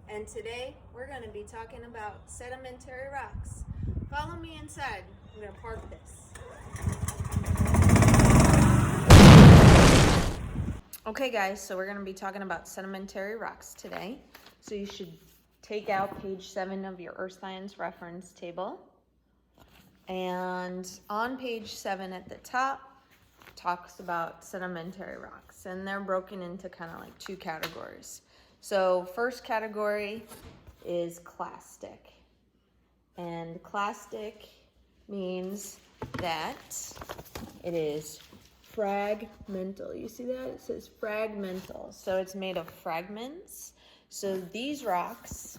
And today we're going to be talking about sedimentary rocks. Follow me inside. I'm going to park this. Okay guys, so we're going to be talking about sedimentary rocks today. So you should take out page 7 of your Earth Science reference table. And on page 7 at the top talks about sedimentary rocks, and they're broken into kind of like 2 categories. So first category is clastic. And clastic means that it is fragmental. You see that? It says fragmental. So it's made of fragments. So these rocks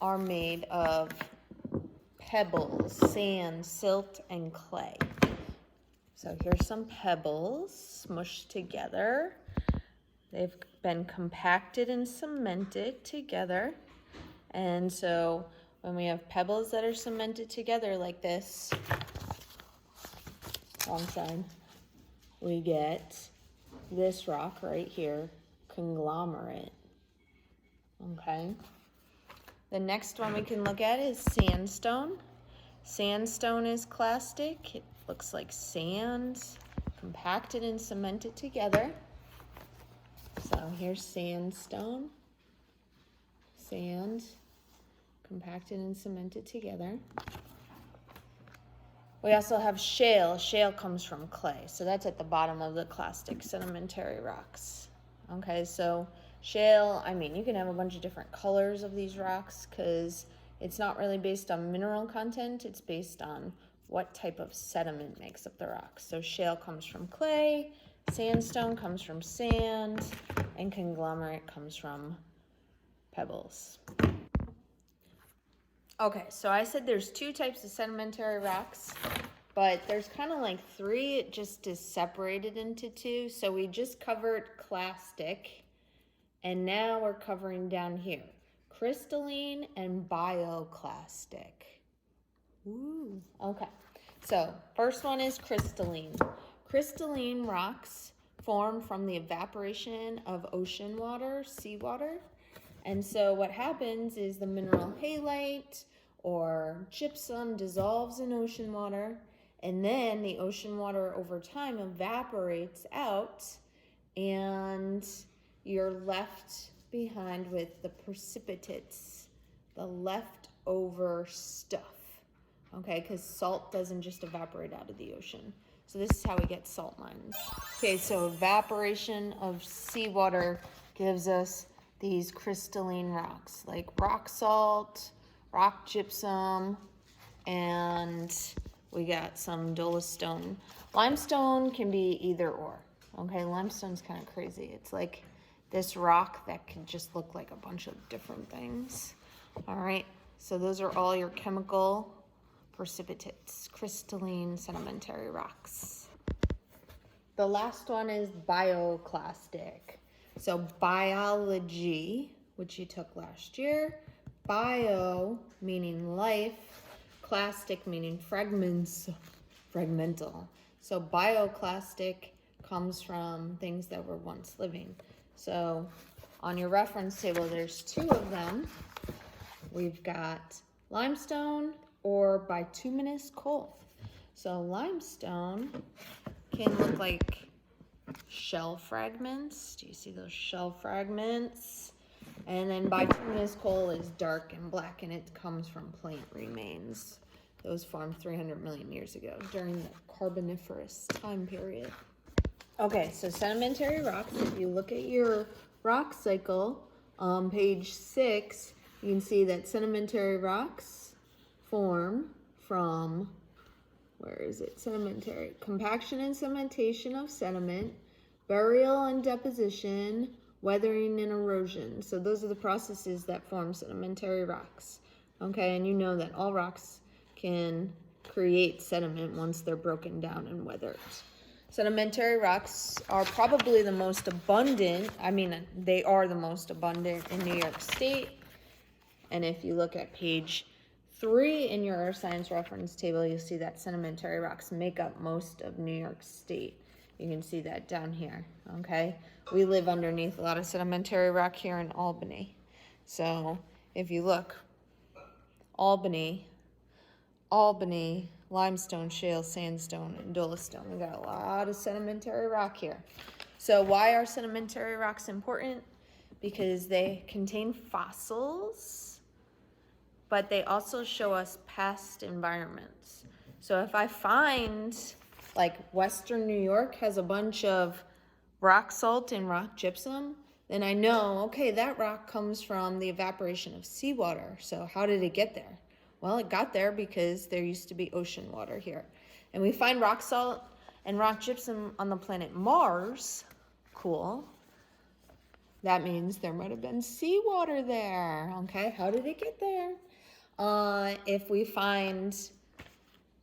are made of pebbles, sand, silt, and clay. So here's some pebbles smushed together. They've been compacted and cemented together. And so when we have pebbles that are cemented together like this, wrong side, we get this rock right here, conglomerate. Okay. The next one we can look at is sandstone. Sandstone is clastic. It looks like sand, compacted and cemented together. So here's sandstone, sand, compacted and cemented together. We also have shale. Shale comes from clay, so that's at the bottom of the clastic sedimentary rocks. Okay, so shale, I mean, you can have a bunch of different colors of these rocks because it's not really based on mineral content, it's based on what type of sediment makes up the rocks. So shale comes from clay, sandstone comes from sand, and conglomerate comes from pebbles. Okay, so I said there's 2 types of sedimentary rocks, but there's kind of like 3. It just is separated into 2. So we just covered clastic, and now we're covering down here, crystalline and bioclastic. Ooh. Okay, so first one is crystalline. Crystalline rocks form from the evaporation of ocean water, seawater. And so what happens is the mineral halite or gypsum dissolves in ocean water, and then the ocean water over time evaporates out, and you're left behind with the precipitates, the leftover stuff, okay, because salt doesn't just evaporate out of the ocean. So this is how we get salt mines. Okay, so evaporation of seawater gives us these crystalline rocks, like rock salt, rock gypsum, and we got some dolostone. Limestone can be either or, okay? Limestone's kind of crazy. It's like this rock that can just look like a bunch of different things. All right, so those are all your chemical precipitates, crystalline sedimentary rocks. The last one is bioclastic. So biology, which you took last year, bio meaning life, clastic meaning fragments, fragmental. So bioclastic comes from things that were once living. So on your reference table, there's 2 of them. We've got limestone or bituminous coal. So limestone can look like shell fragments. Do you see those shell fragments? And then bituminous coal is dark and black, and it comes from plant remains. Those formed 300 million years ago during the Carboniferous time period. Okay, so sedimentary rocks, if you look at your rock cycle, page 6, you can see that sedimentary rocks form from, where is it? Sedimentary. Compaction and cementation of sediment, burial and deposition, weathering and erosion. So those are the processes that form sedimentary rocks. Okay, and you know that all rocks can create sediment once they're broken down and weathered. Sedimentary rocks are probably the most abundant, they are the most abundant in New York State. And if you look at page 3 in your Earth Science reference table, you'll see that sedimentary rocks make up most of New York State. You can see that down here, okay? We live underneath a lot of sedimentary rock here in Albany. So if you look, Albany, limestone, shale, sandstone, and dolostone. We got a lot of sedimentary rock here. So why are sedimentary rocks important? Because they contain fossils, but they also show us past environments. So if I find, like, Western New York has a bunch of rock salt and rock gypsum, then I know, okay, that rock comes from the evaporation of seawater. So how did it get there? Well, it got there because there used to be ocean water here. And we find rock salt and rock gypsum on the planet Mars. Cool. That means there might have been seawater there. Okay, how did it get there? If we find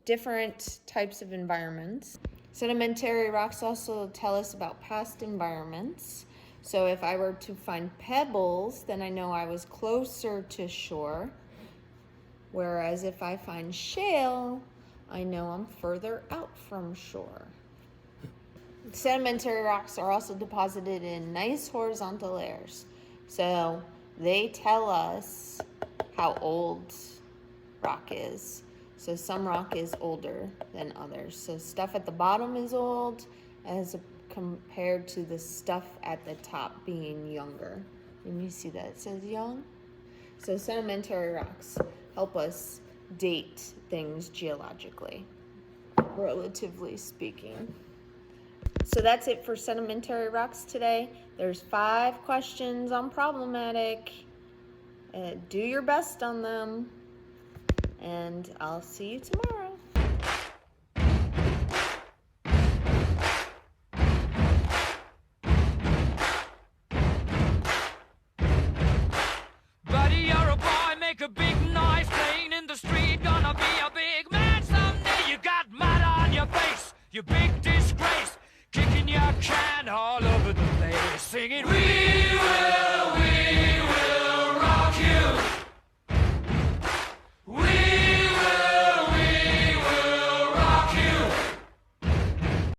different types of environments. Sedimentary rocks also tell us about past environments. So if I were to find pebbles, then I know I was closer to shore. Whereas if I find shale, I know I'm further out from shore. Sedimentary rocks are also deposited in nice horizontal layers. So they tell us how old rock is. So some rock is older than others. So stuff at the bottom is old as compared to the stuff at the top being younger. And you see that it says young? So sedimentary rocks help us date things geologically, relatively speaking. So that's it for sedimentary rocks today. There's 5 questions on problematic. Do your best on them, and I'll see you tomorrow.